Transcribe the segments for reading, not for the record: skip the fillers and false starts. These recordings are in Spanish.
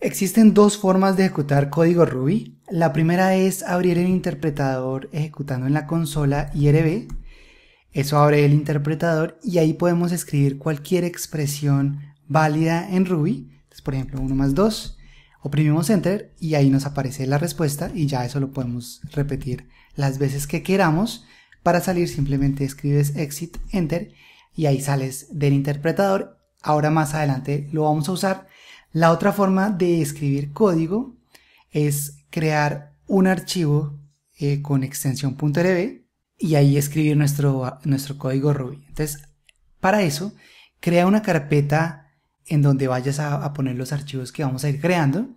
Existen dos formas de ejecutar código Ruby. La primera es abrir el interpretador ejecutando en la consola IRB. Eso abre el interpretador y ahí podemos escribir cualquier expresión válida en Ruby. Entonces, por ejemplo, 1 más 2. Oprimimos Enter y ahí nos aparece la respuesta y ya eso lo podemos repetir las veces que queramos. Para salir simplemente escribes Exit, Enter y ahí sales del interpretador. Ahora más adelante lo vamos a usar. La otra forma de escribir código es crear un archivo con extensión .rb y ahí escribir nuestro código Ruby. Entonces, para eso, crea una carpeta en donde vayas a poner los archivos que vamos a ir creando.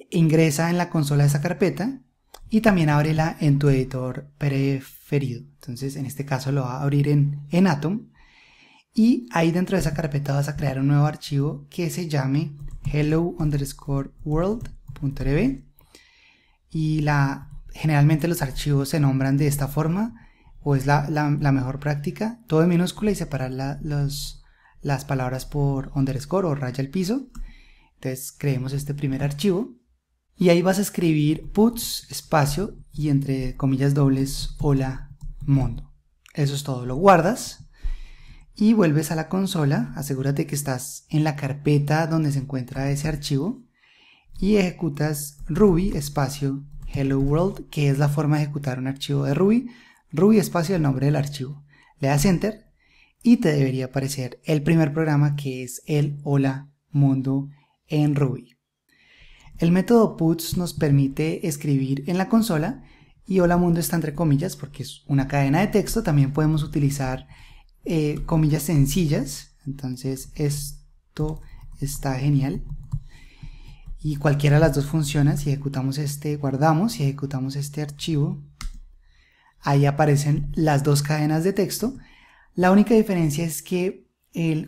Ingresa en la consola de esa carpeta y también ábrela en tu editor preferido. Entonces, en este caso lo va a abrir en Atom. Y ahí dentro de esa carpeta vas a crear un nuevo archivo que se llame hello_world.rb y generalmente los archivos se nombran de esta forma o es la mejor práctica, todo en minúscula y separar las palabras por underscore o raya al piso. Entonces creemos este primer archivo y ahí vas a escribir puts espacio y entre comillas dobles hola mundo. Eso es todo, lo guardas y vuelves a la consola, asegúrate que estás en la carpeta donde se encuentra ese archivo y ejecutas Ruby espacio hello world, que es la forma de ejecutar un archivo de Ruby. Ruby espacio el nombre del archivo. Le das Enter y te debería aparecer el primer programa que es el hola mundo en Ruby. El método puts nos permite escribir en la consola y hola mundo está entre comillas porque es una cadena de texto. También podemos utilizar comillas sencillas, entonces esto está genial y cualquiera de las dos funciona. Si ejecutamos guardamos y ejecutamos este archivo, ahí aparecen las dos cadenas de texto. La única diferencia es que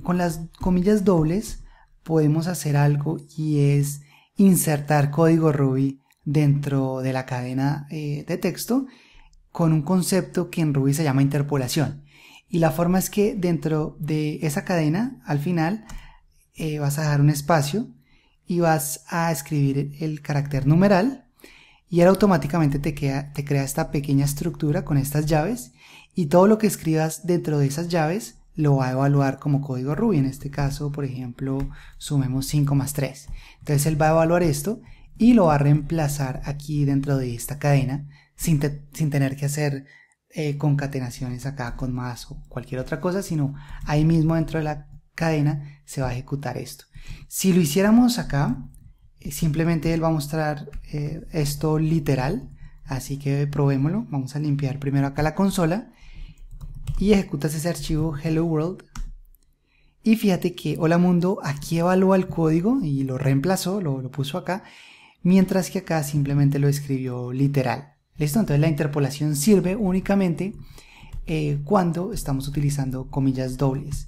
con las comillas dobles podemos hacer algo y es insertar código Ruby dentro de la cadena de texto con un concepto que en Ruby se llama interpolación. Y la forma es que dentro de esa cadena, al final, vas a dejar un espacio y vas a escribir el carácter numeral y él automáticamente te crea esta pequeña estructura con estas llaves y todo lo que escribas dentro de esas llaves lo va a evaluar como código Ruby. En este caso, por ejemplo, sumemos 5 más 3. Entonces él va a evaluar esto y lo va a reemplazar aquí dentro de esta cadena sin tener que hacer concatenaciones acá con más o cualquier otra cosa, sino ahí mismo dentro de la cadena se va a ejecutar esto. Si lo hiciéramos acá, simplemente él va a mostrar esto literal, así que probémoslo. Vamos a limpiar primero acá la consola y ejecutas ese archivo hello world y fíjate que hola mundo aquí evalúa el código y lo reemplazó, lo puso acá, mientras que acá simplemente lo escribió literal. ¿Listo? Entonces la interpolación sirve únicamente cuando estamos utilizando comillas dobles.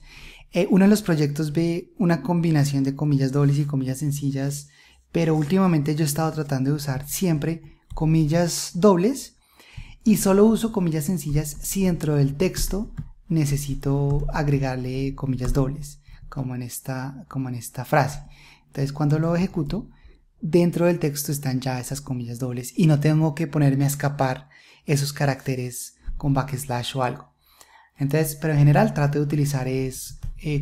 Uno de los proyectos ve una combinación de comillas dobles y comillas sencillas, pero últimamente yo he estado tratando de usar siempre comillas dobles y solo uso comillas sencillas si dentro del texto necesito agregarle comillas dobles, como en esta frase. Entonces cuando lo ejecuto, dentro del texto están ya esas comillas dobles y no tengo que ponerme a escapar esos caracteres con backslash o algo. Entonces, pero en general trato de utilizar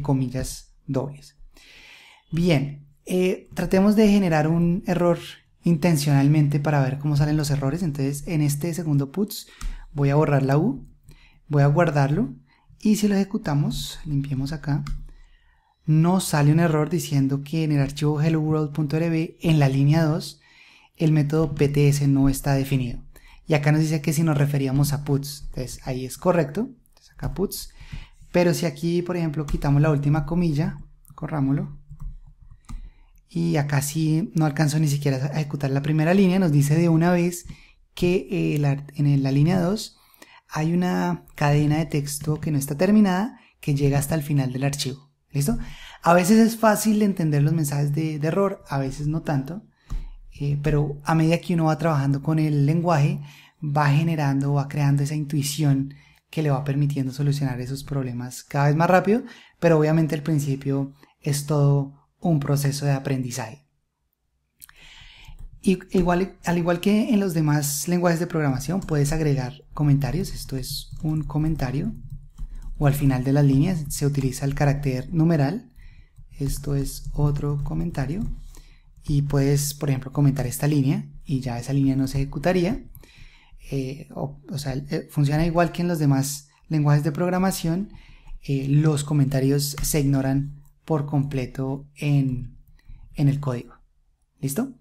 comillas dobles. Bien, tratemos de generar un error intencionalmente para ver cómo salen los errores. Entonces en este segundo puts voy a borrar la U, voy a guardarlo y si lo ejecutamos, limpiemos acá, nos sale un error diciendo que en el archivo helloworld.rb en la línea 2 el método pts no está definido y acá nos dice que si nos referíamos a puts. Entonces ahí es correcto, entonces acá puts, pero si aquí por ejemplo quitamos la última comilla, corrámoslo y acá sí no alcanzó ni siquiera a ejecutar la primera línea, nos dice de una vez que en la línea 2 hay una cadena de texto que no está terminada que llega hasta el final del archivo. ¿Listo? A veces es fácil entender los mensajes de error, a veces no tanto, pero a medida que uno va trabajando con el lenguaje, va generando, va creando esa intuición que le va permitiendo solucionar esos problemas cada vez más rápido, pero obviamente al principio es todo un proceso de aprendizaje. Al igual que en los demás lenguajes de programación, puedes agregar comentarios. Esto es un comentario. O al final de las líneas se utiliza el carácter numeral. Esto es otro comentario. Y puedes, por ejemplo, comentar esta línea y ya esa línea no se ejecutaría. Funciona igual que en los demás lenguajes de programación. Los comentarios se ignoran por completo en el código. ¿Listo?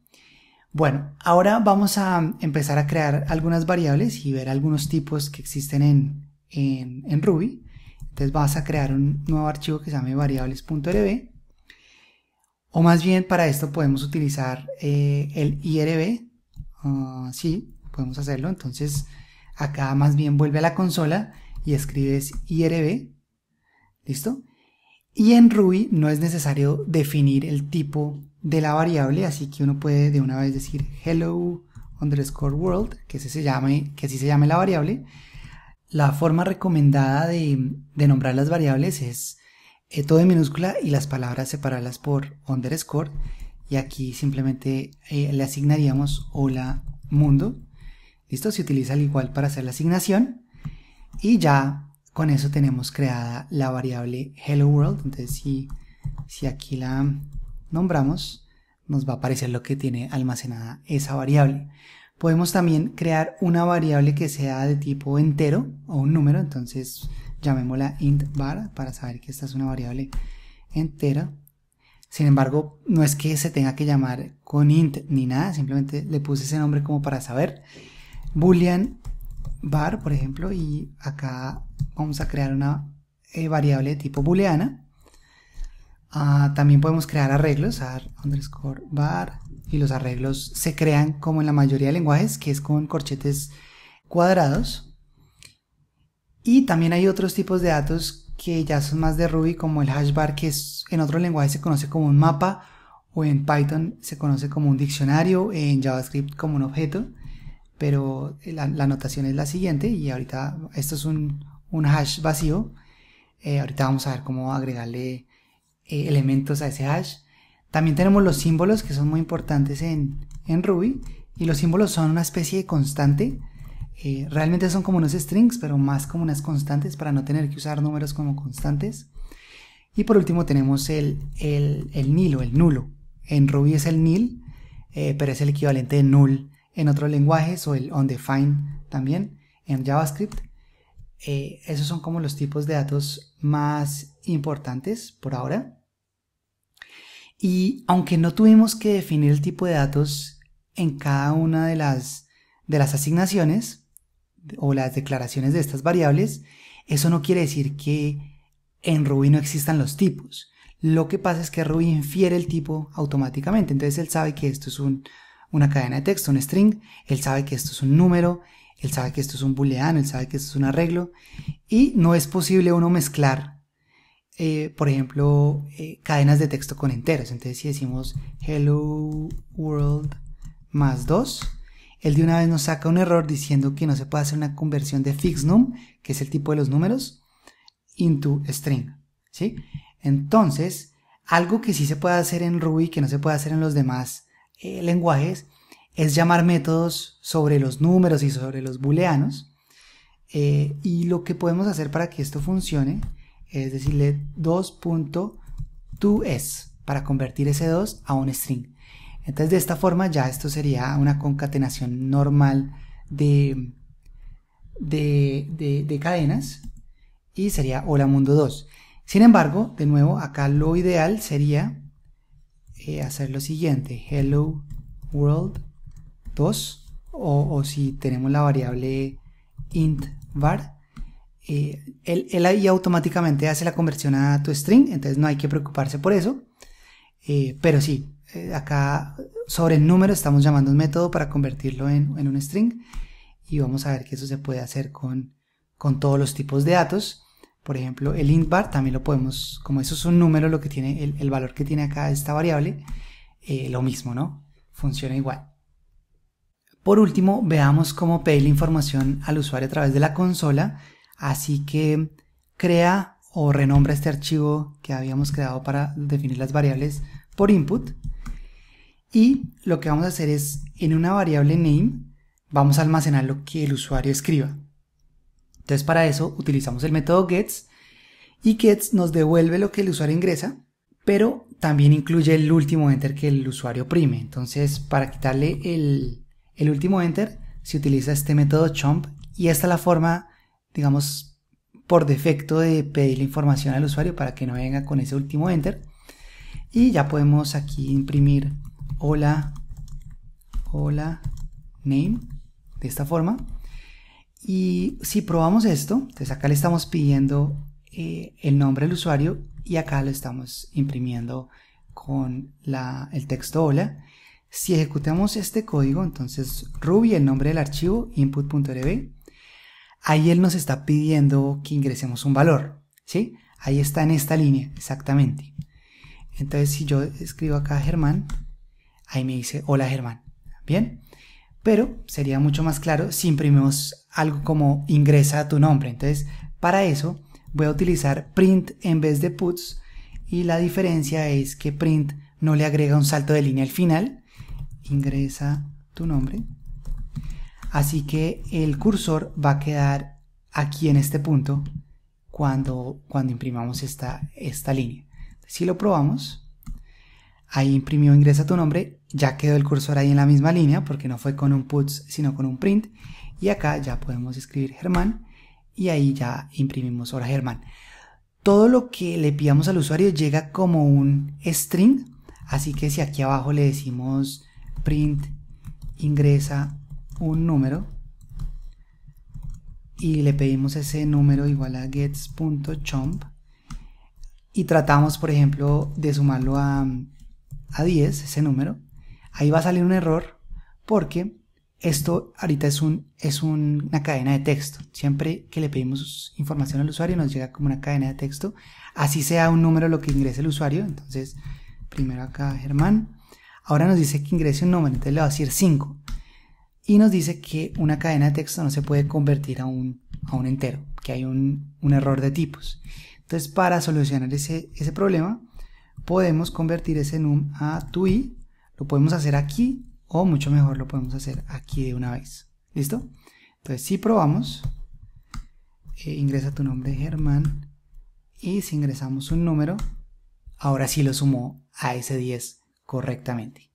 Bueno, ahora vamos a empezar a crear algunas variables y ver algunos tipos que existen en Ruby. Entonces vas a crear un nuevo archivo que se llame variables.rb, o más bien para esto podemos utilizar el IRB. Sí, podemos hacerlo. Entonces acá más bien vuelve a la consola y escribes IRB. ¿Listo? Y en Ruby no es necesario definir el tipo de la variable, así que uno puede de una vez decir hello_world, que así se llame la variable. La forma recomendada de nombrar las variables es todo en minúscula y las palabras separarlas por underscore, y aquí simplemente le asignaríamos hola mundo. ¿Listo? Se utiliza al igual para hacer la asignación y ya con eso tenemos creada la variable hello world. Entonces si aquí la nombramos, nos va a aparecer lo que tiene almacenada esa variable. Podemos también crear una variable que sea de tipo entero o un número. Entonces llamémosla int var para saber que esta es una variable entera. Sin embargo, no es que se tenga que llamar con int ni nada, simplemente le puse ese nombre como para saber. Boolean var, por ejemplo, y acá vamos a crear una variable de tipo booleana. También podemos crear arreglos, _var, y los arreglos se crean como en la mayoría de lenguajes, que es con corchetes cuadrados. Y también hay otros tipos de datos que ya son más de Ruby, como el hashbar, que en otros lenguajes se conoce como un mapa, o en Python se conoce como un diccionario, en JavaScript como un objeto. Pero la notación es la siguiente, y ahorita esto es un hash vacío. Ahorita vamos a ver cómo agregarle elementos a ese hash. También tenemos los símbolos, que son muy importantes en Ruby, y los símbolos son una especie de constante. Realmente son como unos strings, pero más como unas constantes para no tener que usar números como constantes. Y por último tenemos el nil o el nulo. En Ruby es el nil, pero es el equivalente de null en otros lenguajes, o el undefined también en JavaScript. Esos son como los tipos de datos más importantes por ahora. Y aunque no tuvimos que definir el tipo de datos en cada una de las asignaciones o las declaraciones de estas variables, eso no quiere decir que en Ruby no existan los tipos. Lo que pasa es que Ruby infiere el tipo automáticamente. Entonces él sabe que esto es una cadena de texto, un string, él sabe que esto es un número, él sabe que esto es un booleano, él sabe que esto es un arreglo, y no es posible uno mezclar, por ejemplo, cadenas de texto con enteros. Entonces si decimos hello world más 2, él de una vez nos saca un error diciendo que no se puede hacer una conversión de fixed num, que es el tipo de los números, into string, ¿sí? Entonces, algo que sí se puede hacer en Ruby, que no se puede hacer en los demás lenguajes, es llamar métodos sobre los números y sobre los booleanos. Y lo que podemos hacer para que esto funcione es decirle 2.toS para convertir ese 2 a un string. Entonces de esta forma ya esto sería una concatenación normal de cadenas, y sería hola mundo 2. Sin embargo, de nuevo, acá lo ideal sería hacer lo siguiente: hello world 2, o si tenemos la variable int var, él ahí automáticamente hace la conversión a tu string, entonces no hay que preocuparse por eso. Pero sí, acá sobre el número estamos llamando un método para convertirlo en un string, y vamos a ver que eso se puede hacer con todos los tipos de datos. Por ejemplo, el int var también lo podemos, como eso es un número, lo que tiene el valor que tiene acá esta variable, lo mismo, ¿no? Funciona igual. Por último, veamos cómo pedir la información al usuario a través de la consola. Así que crea o renombra este archivo que habíamos creado para definir las variables por input. Y lo que vamos a hacer es, en una variable name, vamos a almacenar lo que el usuario escriba. Entonces para eso utilizamos el método gets, y gets nos devuelve lo que el usuario ingresa, pero también incluye el último enter que el usuario oprime. Entonces para quitarle el último enter se utiliza este método chomp, y esta es la forma, digamos, por defecto de pedir la información al usuario para que no venga con ese último enter. Y ya podemos aquí imprimir hola name de esta forma. Y si probamos esto, entonces acá le estamos pidiendo el nombre del usuario y acá lo estamos imprimiendo con el texto hola. Si ejecutamos este código, entonces Ruby, el nombre del archivo, input.rb, ahí él nos está pidiendo que ingresemos un valor, ¿sí? Ahí está en esta línea, exactamente. Entonces si yo escribo acá Germán, ahí me dice hola Germán, ¿bien? Pero sería mucho más claro si imprimimos algo como ingresa tu nombre. Entonces para eso voy a utilizar print en vez de puts, y la diferencia es que print no le agrega un salto de línea al final, ingresa tu nombre, así que el cursor va a quedar aquí en este punto cuando imprimamos esta línea. Si lo probamos, ahí imprimió ingresa tu nombre, ya quedó el cursor ahí en la misma línea porque no fue con un puts sino con un print, y acá ya podemos escribir Germán y ahí ya imprimimos hola Germán. Todo lo que le pidamos al usuario llega como un string, así que si aquí abajo le decimos print ingresa un número y le pedimos ese número igual a gets.chomp y tratamos por ejemplo de sumarlo a 10, ese número, ahí va a salir un error porque esto ahorita es una cadena de texto. Siempre que le pedimos información al usuario nos llega como una cadena de texto, así sea un número lo que ingrese el usuario. Entonces primero acá Germán, ahora nos dice que ingrese un número, entonces le va a decir 5 y nos dice que una cadena de texto no se puede convertir a un entero, que hay un error de tipos. Entonces para solucionar ese problema podemos convertir ese num a to-i, lo podemos hacer aquí o mucho mejor lo podemos hacer aquí de una vez. ¿Listo? Entonces si probamos, ingresa tu nombre Germán, y si ingresamos un número, ahora sí lo sumó a ese 10 correctamente.